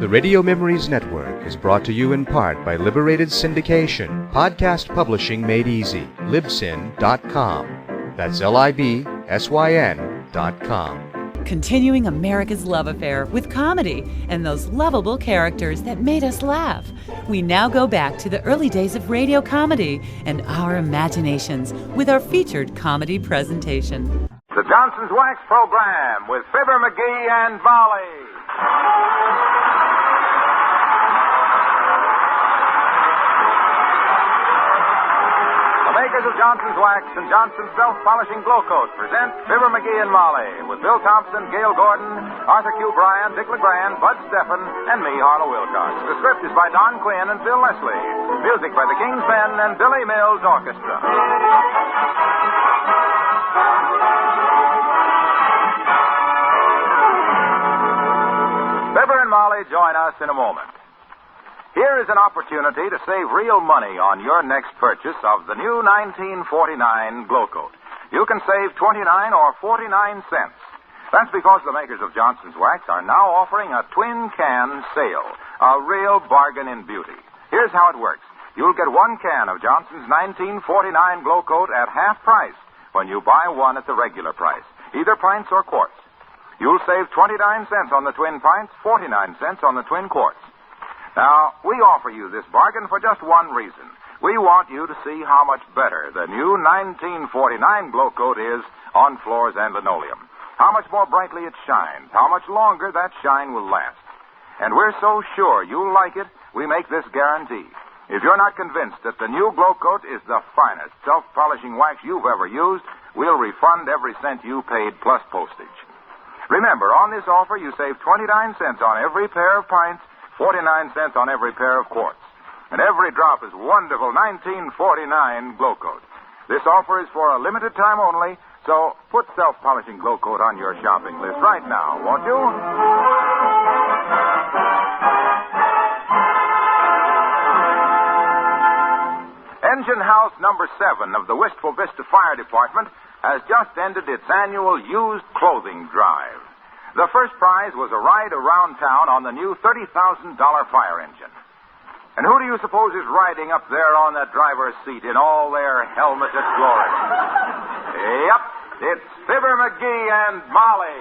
The Radio Memories Network is brought to you in part by Liberated Syndication, podcast publishing made easy, libsyn.com. That's LIBSYN.com. Continuing America's love affair with comedy and those lovable characters that made us laugh. We now go back to the early days of radio comedy and our imaginations with our featured comedy presentation. The Johnson's Wax Program with Fibber McGee and Molly. The makers of Johnson's Wax and Johnson's Self-Polishing Glow Coat present Fibber McGee and Molly with Bill Thompson, Gail Gordon, Arthur Q. Bryan, Dick LeGrand, Bud Steffen, and me, Harlow Wilcox. The script is by Don Quinn and Phil Leslie. Music by the King's Men and Billy Mills Orchestra. Fibber and Molly join us in a moment. Here is an opportunity to save real money on your next purchase of the new 1949 Glow Coat. You can save 29 or 49 cents. That's because the makers of Johnson's Wax are now offering a twin can sale, a real bargain in beauty. Here's how it works. You'll get one can of Johnson's 1949 Glow Coat at half price when you buy one at the regular price, either pints or quarts. You'll save 29 cents on the twin pints, 49 cents on the twin quarts. Now, we offer you this bargain for just one reason. We want you to see how much better the new 1949 Glow Coat is on floors and linoleum. How much more brightly it shines. How much longer that shine will last. And we're so sure you'll like it, we make this guarantee. If you're not convinced that the new Glow Coat is the finest self-polishing wax you've ever used, we'll refund every cent you paid plus postage. Remember, on this offer, you save 29 cents on every pair of pints, 49 cents on every pair of quarts. And every drop is wonderful 1949 Glow Coat. This offer is for a limited time only, so put self-polishing Glow Coat on your shopping list right now, won't you? Engine House number 7 of the Wistful Vista Fire Department has just ended its annual used clothing drive. The first prize was a ride around town on the new $30,000 fire engine. And who do you suppose is riding up there on that driver's seat in all their helmeted glory? Yep, it's Fibber McGee and Molly.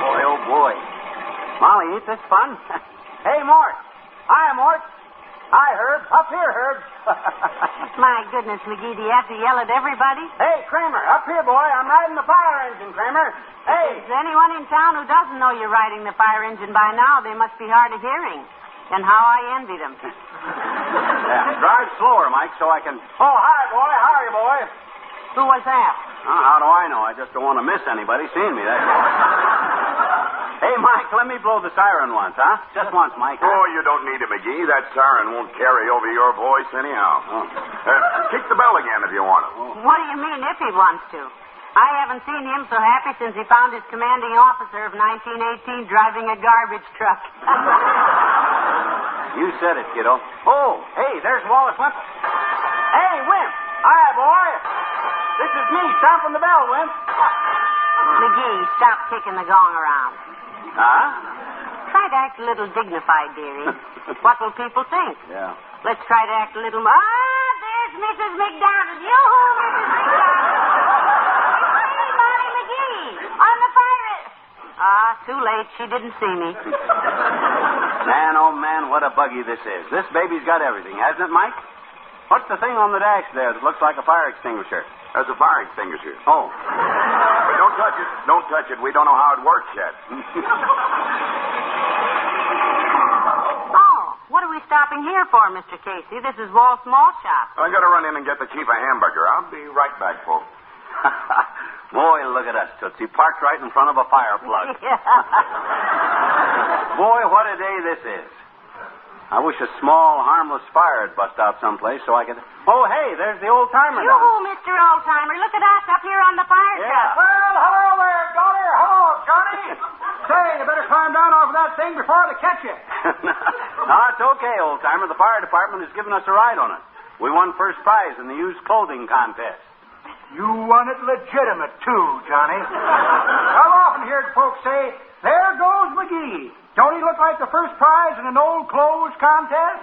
Boy, oh boy. Molly, ain't this fun? Hey, Mort. Hi, Mort. Hi, Herb. Up here, Herb. My goodness, McGee, do you have to yell at everybody? Hey, Kramer. Up here, boy. I'm riding the fire engine, Kramer. Hey. Is there anyone in town who doesn't know you're riding the fire engine by now? They must be hard of hearing. And how I envy them. Yeah, drive slower, Mike, so I can... Oh, hi, boy. How are you, boy? Who was that? Oh, how do I know? I just don't want to miss anybody seeing me, that's all. Hey, Mike, let me blow the siren once, huh? Just once, Mike. Oh, you don't need it, McGee. That siren won't carry over your voice anyhow. Oh. Kick the bell again if you want it. Oh. What do you mean, if he wants to? I haven't seen him so happy since he found his commanding officer of 1918 driving a garbage truck. You said it, kiddo. Oh, hey, there's Wallace Wimple. Hey, Wimp. Hi, boy. This is me, stomping the bell, Wimp. McGee, stop kicking the gong around. Huh? Try to act a little dignified, dearie. What will people think? Yeah. Let's try to act a little more. Ah, there's Mrs. McDonald. Yoo-hoo, Mrs. McDonald. It's me, Molly McGee, on the fire. Ah, too late. She didn't see me. Man, oh, man, what a buggy this is. This baby's got everything, hasn't it, Mike? What's the thing on the dash there that looks like a fire extinguisher? That's a fire extinguisher. Oh. But don't touch it. Don't touch it. We don't know how it works yet. Oh, what are we stopping here for, Mr. Casey? This is Wall's Small Shop. I got to run in and get the chief a hamburger. I'll be right back, folks. Boy, look at us, Tootsie. Parked right in front of a fire plug. Yeah. Boy, what a day this is. I wish a small, harmless fire had bust out someplace so I could... Oh, hey, there's the old-timer. Yoo-hoo, Mr. Old-Timer. Look at us up here on the fire truck. Well, hello there, daughter. Hello, Johnny. Say, you better climb down off of that thing before they catch you. No, it's okay, old-timer. The fire department has given us a ride on it. We won first prize in the used clothing contest. You won it legitimate, too, Johnny. I've often heard folks say, there goes McGee. Don't he look like the first prize in an old clothes contest?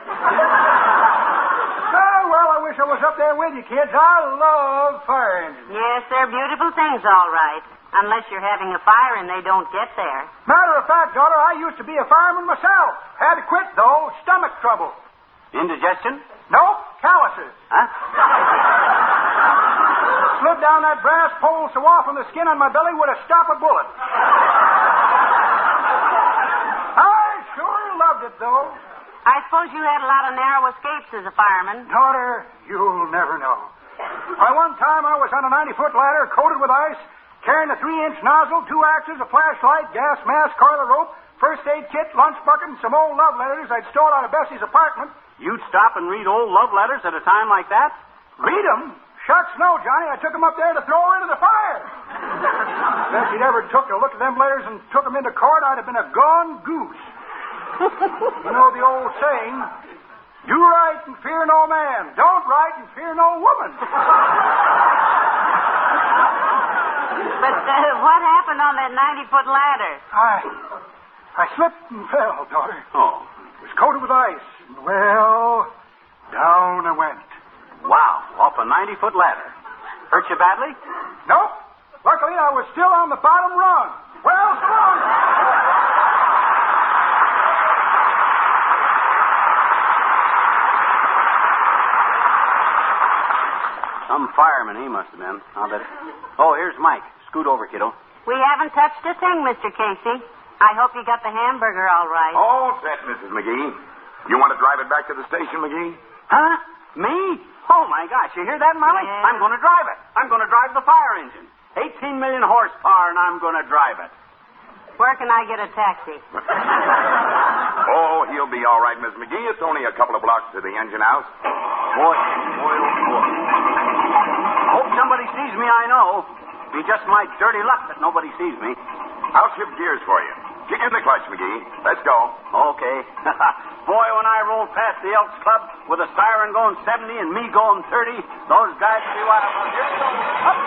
Well, I wish I was up there with you, kids. I love fire engines. Yes, they're beautiful things, all right. Unless you're having a fire and they don't get there. Matter of fact, daughter, I used to be a fireman myself. Had to quit, though. Stomach trouble. Indigestion? Nope, calluses. Huh? Slid down that brass pole so often the skin on my belly would have stopped a bullet. I sure loved it, though. I suppose you had a lot of narrow escapes as a fireman. Daughter, you'll never know. By one time I was on a 90-foot ladder coated with ice, carrying a 3-inch nozzle, 2 axes, a flashlight, gas mask, coil of rope, first aid kit, lunch bucket, and some old love letters I'd stole out of Bessie's apartment. You'd stop and read old love letters at a time like that? Read them? Shucks, no, Johnny. I took them up there to throw into the fire. If Bessie ever took a look at them letters and took them into court, I'd have been a gone goose. You know the old saying, do right and fear no man. Don't right and fear no woman. But what happened on that 90-foot ladder? I slipped and fell, daughter. Oh. It was coated with ice. Well, down I went. Wow, off a 90-foot ladder. Hurt you badly? Nope. Luckily, I was still on the bottom rung. Well, so long. Some fireman he must have been. I'll bet. Oh, here's Mike. Scoot over, kiddo. We haven't touched a thing, Mr. Casey. I hope you got the hamburger all right. All set, Mrs. McGee. You want to drive it back to the station, McGee? Huh? Me? Oh, my gosh. You hear that, Molly? Yeah. I'm going to drive it. I'm going to drive the fire engine. 18 million horsepower, and I'm going to drive it. Where can I get a taxi? Oh, he'll be all right, Miss McGee. It's only a couple of blocks to the engine house. Boy, oh boy. Hope somebody sees me, I know. Be just my dirty luck that nobody sees me. I'll shift gears for you. Kick in the clutch, McGee. Let's go. Okay. Boy, when I roll past the Elks Club with a siren going 70 and me going 30, those guys will be wild. Here we go. Up.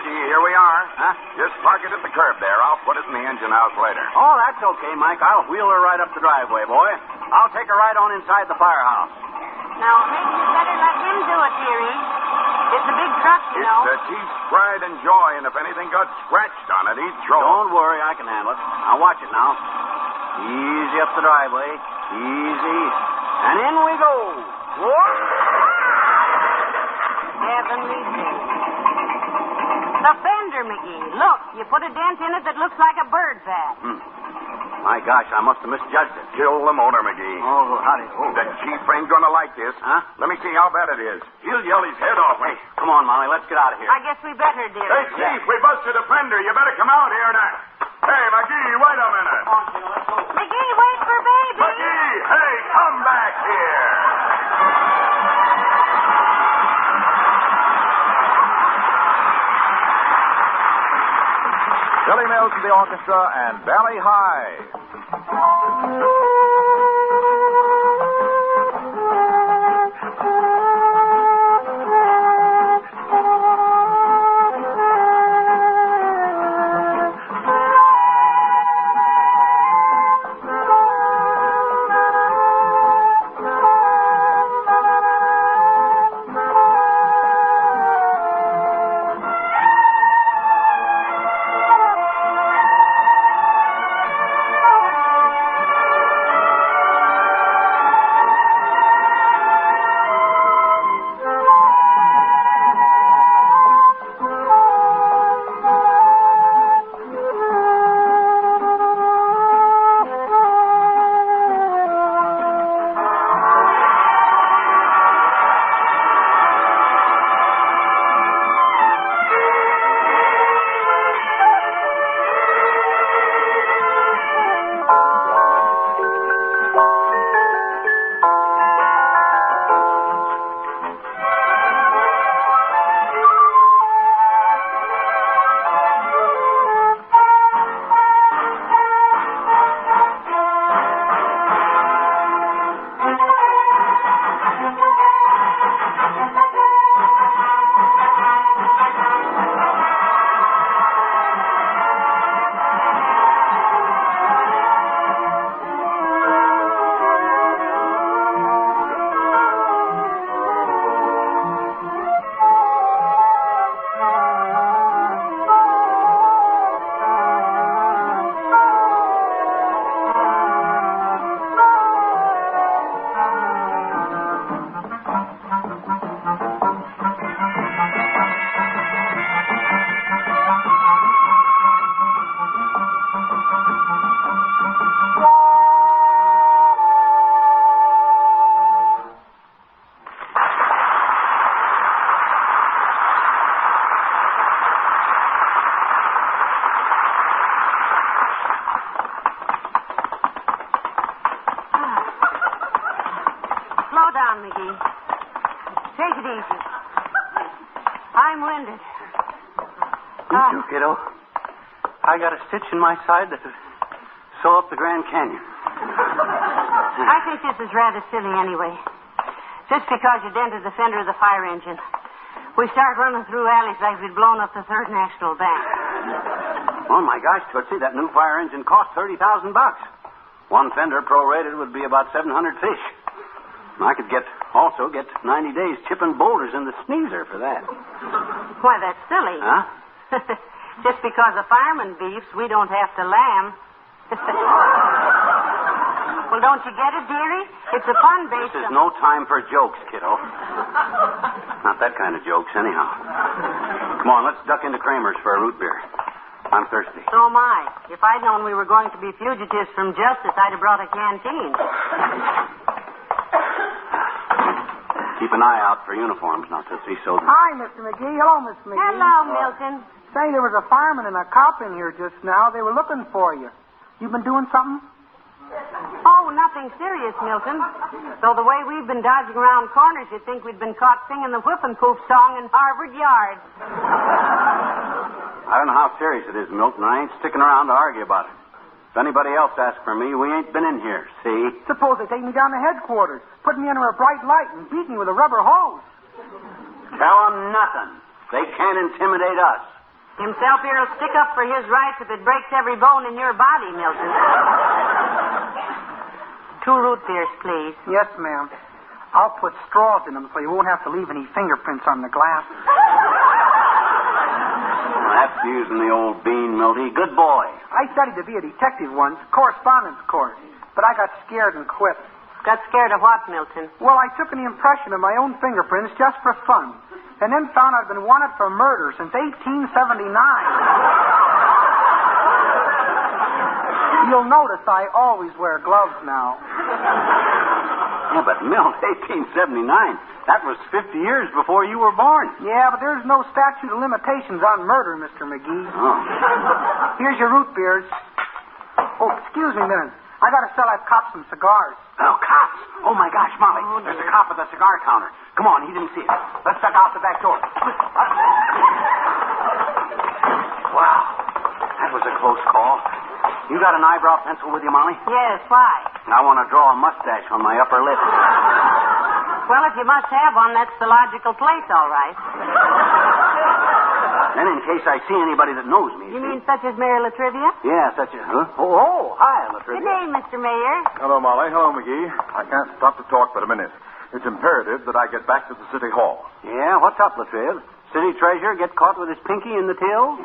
Here we are. Huh? Just park it at the curb there. I'll put it in the engine house later. Oh, that's okay, Mike. I'll wheel her right up the driveway, boy. I'll take her right on inside the firehouse. Now, maybe you better let him do it, dearie. It's a big truck, you know. It's the Chief's pride and joy, and if anything got scratched on it, he'd throw it. Don't worry, I can handle it. Now, watch it now. Easy up the driveway. Easy. And in we go. Whoa! Heavenly things. The fender, McGee. Look, you put a dent in it that looks like a bird bath. My gosh, I must have misjudged it. Kill the motor, McGee. Oh, howdy. Oh. The Chief ain't gonna like this. Huh? Let me see how bad it is. He'll yell his head off. Hey, come on, Molly. Let's get out of here. I guess we better, dearie. Hey, Chief, we busted a fender. You better come out here now. Hey, McGee, wait a minute. Come on, Sheila, let's go. McGee, wait for baby. McGee, hey, come back here. Billy Mills to the orchestra and Valley High. down, McGee. Take it easy. I'm winded. Me too, kiddo. I got a stitch in my side that would sew up the Grand Canyon. I think this is rather silly anyway. Just because you dented the fender of the fire engine, we start running through alleys like we'd blown up the Third National Bank. Oh, my gosh, Tootsie, that new fire engine cost $30,000. One fender prorated would be about 700 fish. I could also get 90 days chipping boulders in the sneezer for that. Why, that's silly. Huh? Just because a fireman beefs, we don't have to lamb. Well, don't you get it, dearie? It's a fun based This is no time for jokes, kiddo. Not that kind of jokes, anyhow. Come on, let's duck into Kramer's for a root beer. I'm thirsty. So am I. If I'd known we were going to be fugitives from justice, I'd have brought a canteen. Keep an eye out for uniforms now, Tootsie, so... Hi, Mr. McGee. Hello, Miss McGee. Hello, Milton. Say, there was a fireman and a cop in here just now. They were looking for you. You been doing something? Oh, nothing serious, Milton. Though the way we've been dodging around corners, you'd think we'd been caught singing the Whippin' Poof song in Harvard Yard. I don't know how serious it is, Milton. I ain't sticking around to argue about it. If anybody else asks for me, we ain't been in here, see? Suppose they take me down to headquarters, put me under a bright light, and beat me with a rubber hose. Tell them nothing. They can't intimidate us. Himself here'll stick up for his rights if it breaks every bone in your body, Milton. 2 root beers, please. Yes, ma'am. I'll put straws in them so you won't have to leave any fingerprints on the glass. That's using the old bean, Milty. Good boy. I studied to be a detective once, correspondence course, but I got scared and quit. Got scared of what, Milton? Well, I took an impression of my own fingerprints just for fun, and then found I'd been wanted for murder since 1879. You'll notice I always wear gloves now. Yeah, but Milt, 1879, that was 50 years before you were born. Yeah, but there's no statute of limitations on murder, Mr. McGee. Oh. Here's your root beers. Oh, excuse me a minute. I got to sell that cop some cigars. Oh, cops. Oh, my gosh, Molly. There's a cop at the cigar counter. Come on, he didn't see us. Let's duck out the back door. Wow. That was a close call. You got an eyebrow pencil with you, Molly? Yes, why? I want to draw a mustache on my upper lip. Well, if you must have one, that's the logical place, all right. Then in case I see anybody that knows me. You mean such as Mayor Latrivia? Yeah, such as... Huh? Oh, hi, Latrivia. Good day, Mr. Mayor. Hello, Molly. Hello, McGee. I can't stop to talk but a minute. It's imperative that I get back to the city hall. Yeah, what's up, Latriv? City treasurer get caught with his pinky in the till?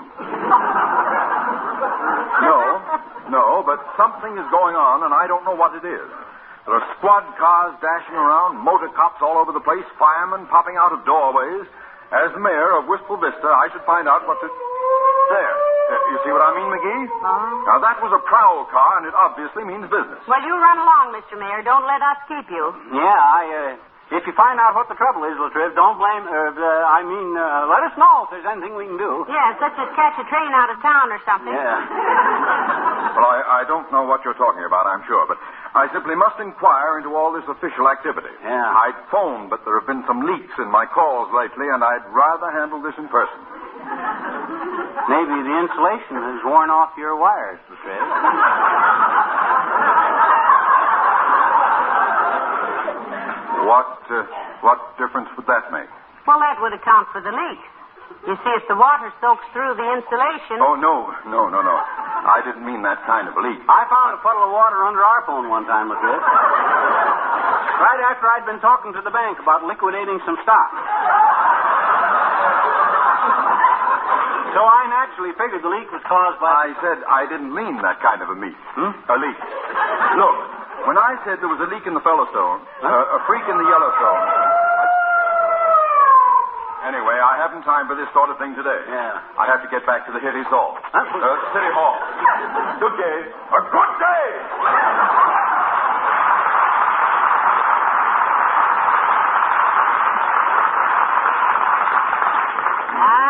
No, but something is going on, and I don't know what it is. There are squad cars dashing around, motor cops all over the place, firemen popping out of doorways. As mayor of Wistful Vista, I should find out what to... There. You see what I mean, McGee? Now, that was a prowl car, and it obviously means business. Well, you run along, Mr. Mayor. Don't let us keep you. Yeah, if you find out what the trouble is, Latriv, don't blame... let us know if there's anything we can do. Yeah, such as catch a train out of town or something. Yeah. Well, I don't know what you're talking about, I'm sure, but I simply must inquire into all this official activity. Yeah. I'd phoned, but there have been some leaks in my calls lately, and I'd rather handle this in person. Maybe the insulation has worn off your wires, Latriv. What difference would that make? Well, that would account for the leak. You see, if the water soaks through the insulation... Oh, no. I didn't mean that kind of a leak. I found a puddle of water under our phone one time, Latriv. Right after I'd been talking to the bank about liquidating some stock. So I naturally figured the leak was caused by... I said I didn't mean that kind of a leak. A leak. Look, when I said there was a leak in the Fellowstone, a freak in the Yellowstone... Anyway, I haven't time for this sort of thing today. Yeah. I have to get back to the Hitties Hall. City Hall. Good day. A good day!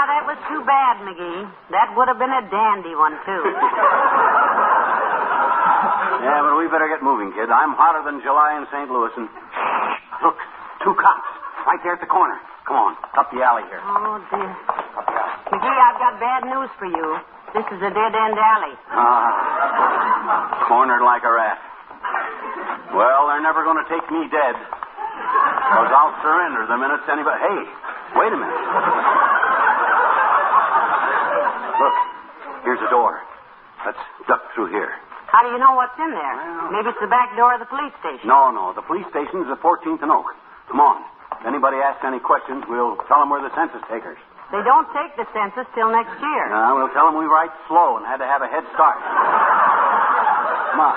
That was too bad, McGee. That would have been a dandy one, too. Yeah, but we better get moving, kid. I'm hotter than July in St. Louis, and Look, 2 cops. Right there at the corner. Come on, up the alley here. Oh, dear. Up the alley. McGee, I've got bad news for you. This is a dead-end alley. Cornered like a rat. Well, they're never going to take me dead. Because I'll surrender the minute anybody... Hey, wait a minute. Look, here's a door. Let's duck through here. How do you know what's in there? Maybe it's the back door of the police station. No. The police station is at 14th and Oak. Come on. If anybody asks any questions, we'll tell them we're the census takers. They don't take the census till next year. We'll tell them we write slow and had to have a head start. Come on.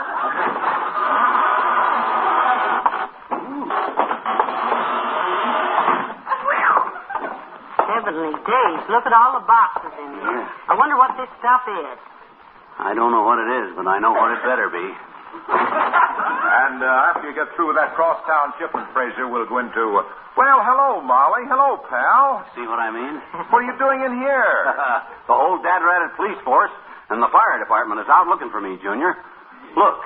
Heavenly days. Look at all the boxes in here. Yeah. I wonder what this stuff is. I don't know what it is, but I know what it better be. And after you get through with that crosstown shipment, Fraser, we'll go into... Well, hello, Molly. Hello, pal. See what I mean? What are you doing in here? The whole dad-ratted police force and the fire department is out looking for me, Junior. Look,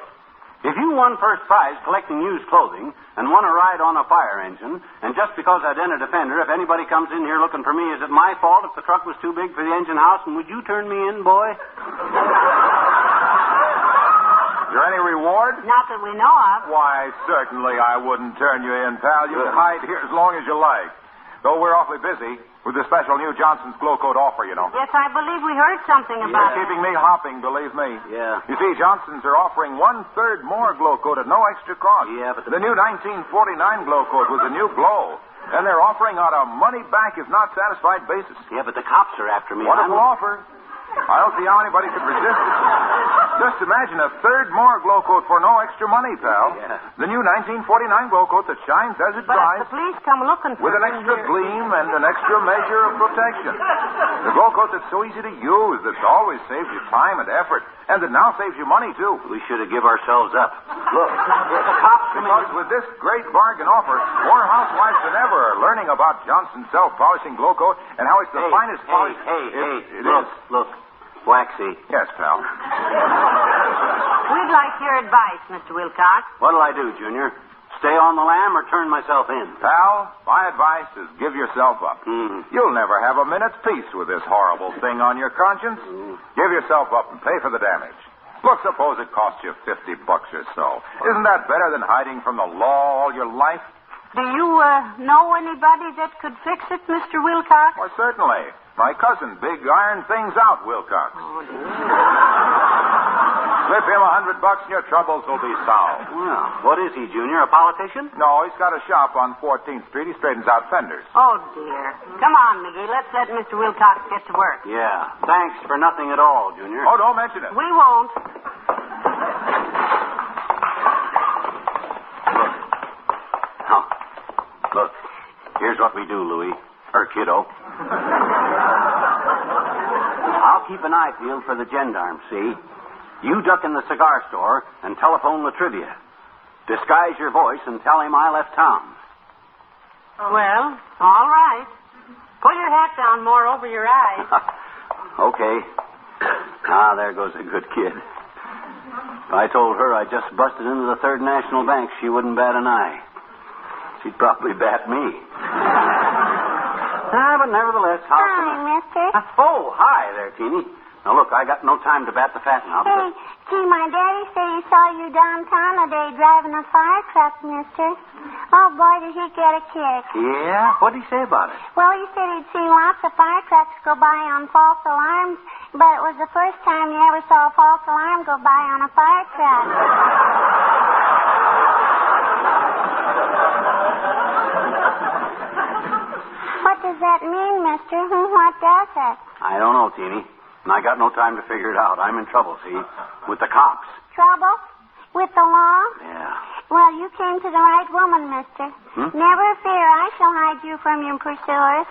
if you won first prize collecting used clothing and won a ride on a fire engine, and just because I didn't defend her, if anybody comes in here looking for me, is it my fault if the truck was too big for the engine house, and would you turn me in, boy? Is there any reward? Not that we know of. Why, certainly I wouldn't turn you in, pal. You can hide here as long as you like. Though we're awfully busy with the special new Johnson's Glow Coat offer, you know. Yes, I believe we heard something about it. Keeping me hopping, believe me. Yeah. You see, Johnson's are offering 1/3 more Glow Coat at no extra cost. Yeah, but the new 1949 Glow Coat was a new glow. And they're offering on a money-back if not satisfied basis. Yeah, but the cops are after me. Wonderful offer. I don't see how anybody could resist it. Just imagine 1/3 more Glow Coat for no extra money, pal. Yeah. The new 1949 Glow Coat that shines as it But dries. if the police come looking for With an it extra here- gleam and an extra measure of protection. The Glow Coat that's so easy to use, that's always saves you time and effort, and that now saves you money, too. We should have give ourselves up. Look, the cops come Because in. with this great bargain offer, more housewives than ever are learning about Johnson's self-polishing Glow Coat and how it's the finest polish. It Look, is. look. Waxy. Yes, pal. We'd like your advice, Mr. Wilcox. What'll I do, Junior? Stay on the lam or turn myself in? Pal, my advice is give yourself up. You'll never have a minute's peace with this horrible thing on your conscience. Give yourself up and pay for the damage. Look, suppose it costs you $50 or so. Isn't that better than hiding from the law all your life? Do you know anybody that could fix it, Mr. Wilcox? Why, certainly. My cousin, Big Iron Things Out Wilcox. Oh, dear. Slip him $100 and your troubles will be solved. Well, what is he, Junior? A politician? No, he's got a shop on 14th Street. He straightens out fenders. Oh, dear. Come on, McGee. Let's let Mr. Wilcox get to work. Yeah. Thanks for nothing at all, Junior. Oh, don't mention it. We won't. Look, here's what we do, Louie. Or kiddo. I'll keep an eye peeled for the gendarme, see? You duck in the cigar store and telephone La Trivia. Disguise your voice and tell him I left town. Well, all right. Pull your hat down more over your eyes. Okay. There goes a good kid. If I told her I just busted into the Third National Bank, she wouldn't bat an eye. She'd probably bat me. But nevertheless, how... Hi, mister. Oh, hi there, Teeny. Now, look, I got no time to bat the fat now. Hey, gee, my daddy said he saw you downtown today driving a fire truck, mister. Oh, boy, did he get a kick. Yeah? What'd he say about it? Well, he said he'd seen lots of fire trucks go by on false alarms, but it was the first time he ever saw a false alarm go by on a fire truck. What does that mean, mister? What does it? I don't know, Teeny. And I got no time to figure it out. I'm in trouble, see? With the cops. Trouble? With the law? Yeah. Well, you came to the right woman, mister. Never fear, I shall hide you from your pursuers.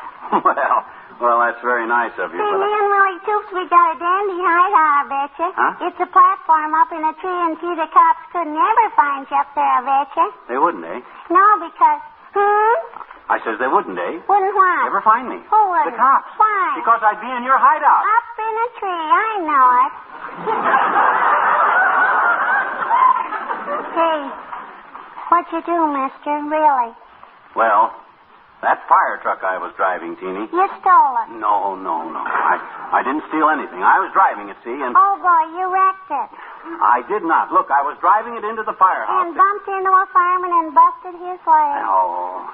Well, that's very nice of you. See, But me and Willie Toops, we got a dandy hideout, I betcha. Huh? It's a platform up in a tree, and see, the cops couldn't ever find you up there, I betcha. They wouldn't, eh? No, because... I says they wouldn't, eh? Wouldn't what? Never find me. Who wouldn't? The cops. Why? Because I'd be in your hideout. Up in a tree, I know it. Hey, what you do, mister, really? Well, that fire truck I was driving, Teeny. You stole it. No. I didn't steal anything. I was driving it, see, and... Oh, boy, you wrecked it. I did not. Look, I was driving it into the firehouse. And bumped into a fireman and busted his leg. Oh.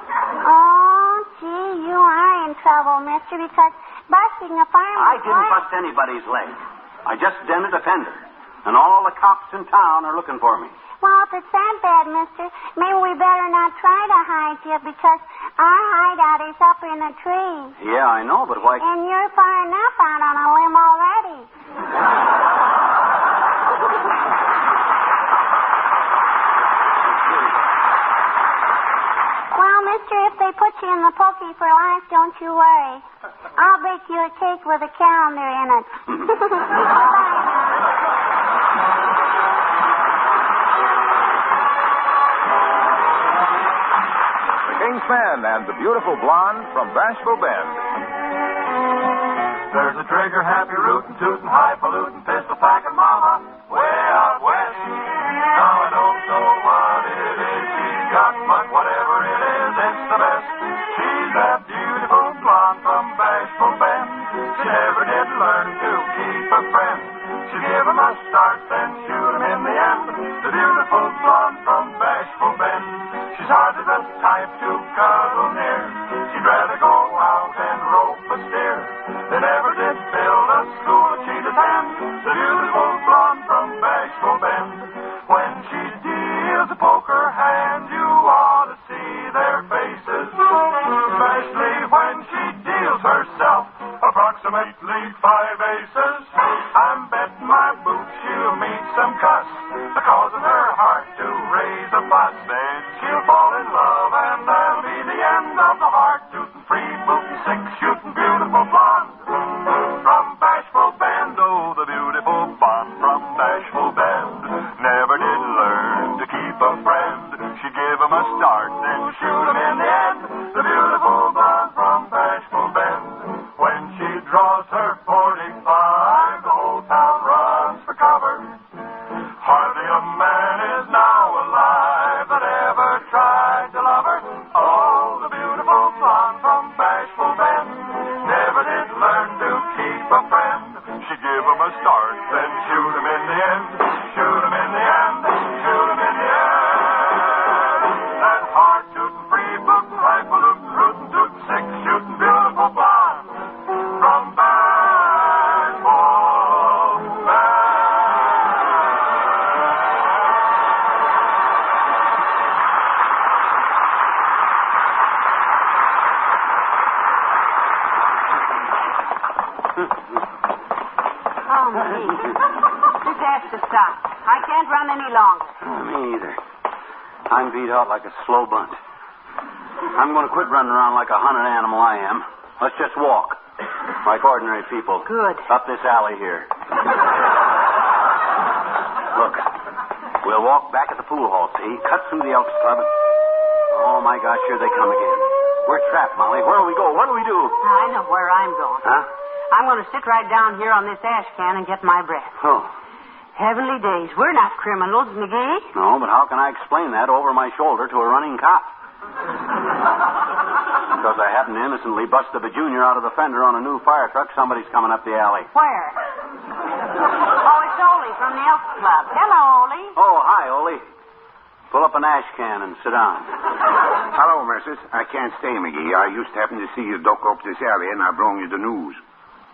Oh, gee, you are in trouble, mister, because busting a fireman's I didn't bust anybody's leg. I just dented a fender. And all the cops in town are looking for me. Well, if it's that bad, mister, maybe we better not try to hide you because our hideout is up in a tree. Yeah, I know, but why... And you're far enough out on a limb already. Well, mister, if they put you in the pokey for life, don't you worry. I'll bake you a cake with a calendar in it. King's Men and the beautiful blonde from Bashful Bend. There's a trigger happy rootin' tootin' highfalutin' pistol packin' mama way out west. Now I don't know what it is she's got, but whatever it is, it's the best. She's that beautiful blonde from Bashful Bend. She never did learn to keep a friend. She'd give him a start, then shoot him in the end. The beautiful blonde from Bashful Bend. She's hardly the type to cuddle near. She'd rather go out and rope a steer. They never did build a school that she'd attend. The beautiful blonde from Bashful Bend. When she deals a poker hand, you ought to see their faces. Especially when she deals herself approximately 5 aces. I'm betting my boots she'll meet some cuss, causing her heart to raise a fuss. Then she'll fall in love, and that'll be the end of the heart-tootin', free-bootin', six-shootin', beautiful blonde from Bashful Bend. Oh, the beautiful blonde from Bashful Bend never did learn to keep a friend. She'd give him a start, then shoot him in the end. The beautiful blonde from Bashful Bend. When she draws her 45, the whole town runs for cover. Hardly a man is now alive that ever tried to love her. Oh, the beautiful blonde from Bashful Bend never did learn to keep a friend. She'd give him a start, then shoot him in the end. Shoot him in the end. Shoot him in the end. That hard-tootin', free-bootin', rifle-lootin', rootin'-tootin', six-shootin', beautiful blonde from Bashful Bend. Oh, me. This has to stop. I can't run any longer. Me either. I'm beat out like a slow bunt. I'm going to quit running around like a hunted animal I am. Let's just walk. Like ordinary people. Good. Up this alley here. Look. We'll walk back at the pool hall, see? Cut through the Elks Club. Oh, my gosh, here they come again. We're trapped, Molly. Where do we go? What do we do? I know where I'm going. Huh? I'm going to sit right down here on this ash can and get my breath. Oh. Heavenly days. We're not criminals, McGee. No, but how can I explain that over my shoulder to a running cop? Because I happened to innocently bust a junior out of the fender on a new fire truck. Somebody's coming up the alley. Where? Oh, it's Ole from the Elks Club. Hello, Ole. Oh, hi, Ole. Pull up an ash can and sit down. Hello, missus. I can't stay, McGee. I used to happen to see you duck up this alley, and I brought you the news.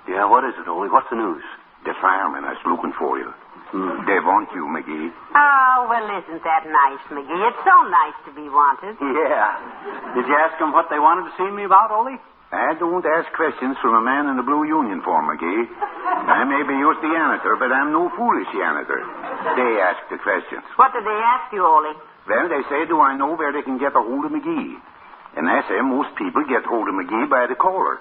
Yeah, what is it, Ole? What's the news? The fireman is looking for you. They want you, McGee. Oh, well, isn't that nice, McGee? It's so nice to be wanted. Yeah. Did you ask them what they wanted to see me about, Ole? I don't ask questions from a man in a blue uniform, McGee. I may be just the janitor, but I'm no foolish janitor. They ask the questions. What did they ask you, Ole? Well, they say, do I know where they can get a hold of McGee? And I say, most people get hold of McGee by the collar.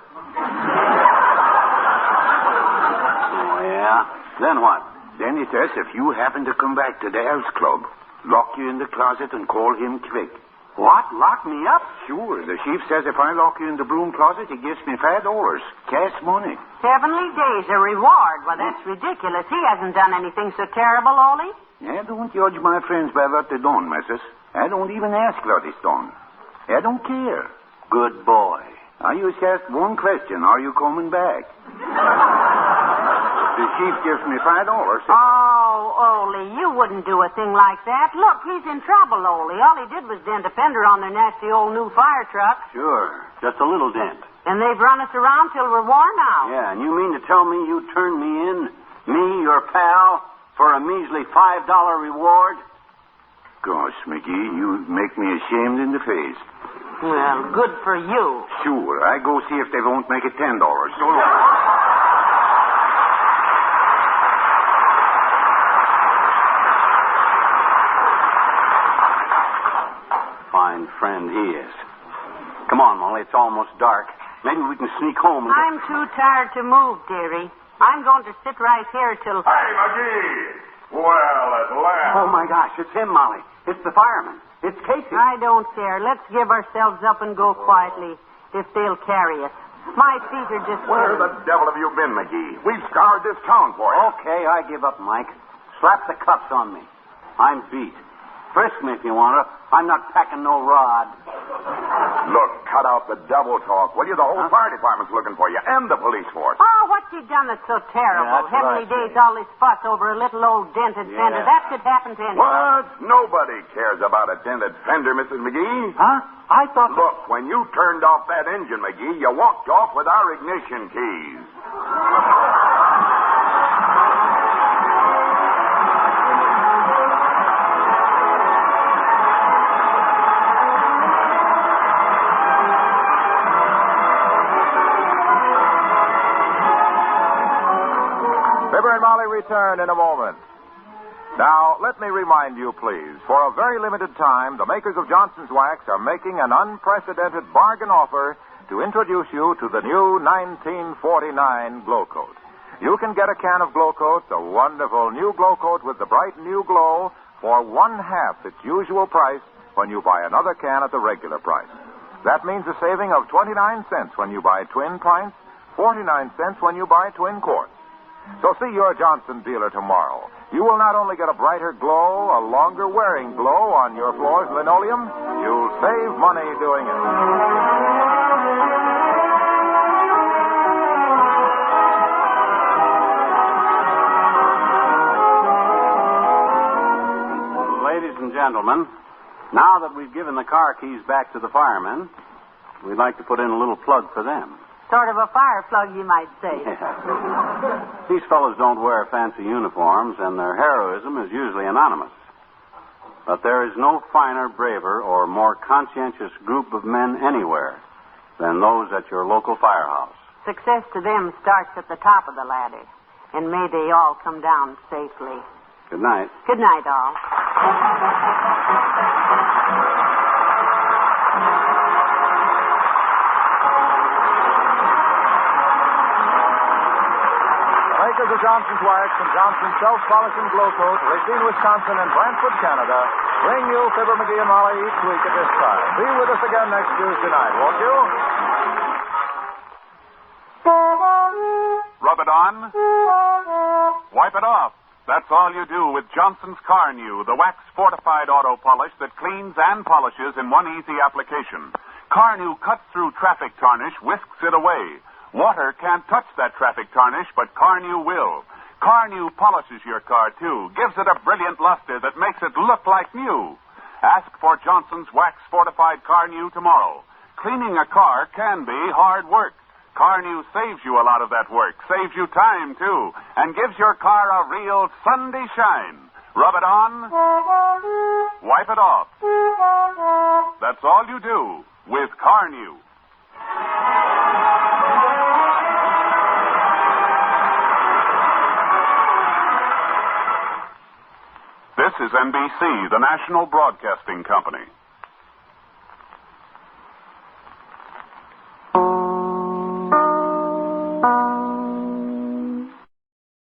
Oh, yeah? Then what? Then it says if you happen to come back to the Elks Club, lock you in the closet and call him quick. What? Lock me up? Sure. The chief says if I lock you in the broom closet, he gives me $5. Cash money. Heavenly days, a reward. Well, that's ridiculous. He hasn't done anything so terrible, Ole. I don't judge my friends by what they done, missus. I don't even ask what is done. I don't care. Good boy. I just asked one question. Are you coming back? The chief gives me $5. Oh, Ole, you wouldn't do a thing like that. Look, he's in trouble, Ole. All he did was dent a fender on their nasty old new fire truck. Sure. Just a little dent. And they've run us around till we're worn out. Yeah, and you mean to tell me you turned me in, me, your pal, for a measly $5 reward? Gosh, McGee, you make me ashamed in the face. Well, good for you. Sure, I go see if they won't make it $10. Fine friend he is. Come on, Molly, it's almost dark. Maybe we can sneak home and I'm too tired to move, dearie. I'm going to sit right here till... Hey, McGee! Well, at last. Oh, my gosh, it's him, Molly. It's the fireman. It's Casey. I don't care. Let's give ourselves up and go quietly, if they'll carry us. My feet are just... Where the devil have you been, McGee? We've scoured this town for you. Okay, I give up, Mike. Slap the cuffs on me. I'm beat. Frisk me if you want to. I'm not packing no rod. Look, cut out the double talk, will you? The whole fire department's looking for you, and the police force. Oh, what's he done that's so terrible? Yeah, that's Heavenly what I days, say. all this fuss over a little old dented fender. That could happen to anyone. What? Nobody cares about a dented fender, Mrs. McGee. Huh? I thought... Look, when you turned off that engine, McGee, you walked off with our ignition keys. Fibber and Molly return in a moment. Now, let me remind you, please, for a very limited time, the makers of Johnson's Wax are making an unprecedented bargain offer to introduce you to the new 1949 Glow Coat. You can get a can of Glow Coat, the wonderful new Glow Coat with the bright new glow, for 1/2 its usual price when you buy another can at the regular price. That means a saving of 29 cents when you buy twin pints, 49 cents when you buy twin quarts. So see your Johnson dealer tomorrow. You will not only get a brighter glow, a longer wearing glow on your floor's linoleum, you'll save money doing it. Ladies and gentlemen, now that we've given the car keys back to the firemen, we'd like to put in a little plug for them. Sort of a fire plug, you might say. Yeah. These fellows don't wear fancy uniforms, and their heroism is usually anonymous. But there is no finer, braver, or more conscientious group of men anywhere than those at your local firehouse. Success to them starts at the top of the ladder. And may they all come down safely. Good night. Good night, all. Makers of Johnson's Wax and Johnson's Self-Polishing Glow Coat, Racine, Wisconsin, and Brantford, Canada, bring you Fibber McGee and Molly each week at this time. Be with us again next Tuesday night, won't you? Rub it on. Wipe it off. That's all you do with Johnson's Car New, the wax-fortified auto polish that cleans and polishes in one easy application. Car New cuts through traffic tarnish, whisks it away. Water can't touch that traffic tarnish, but Car New will. Car New polishes your car, too, gives it a brilliant luster that makes it look like new. Ask for Johnson's wax-fortified Car New tomorrow. Cleaning a car can be hard work. Car New saves you a lot of that work, saves you time, too, and gives your car a real Sunday shine. Rub it on, wipe it off. That's all you do with Car New. This is NBC, the national broadcasting company.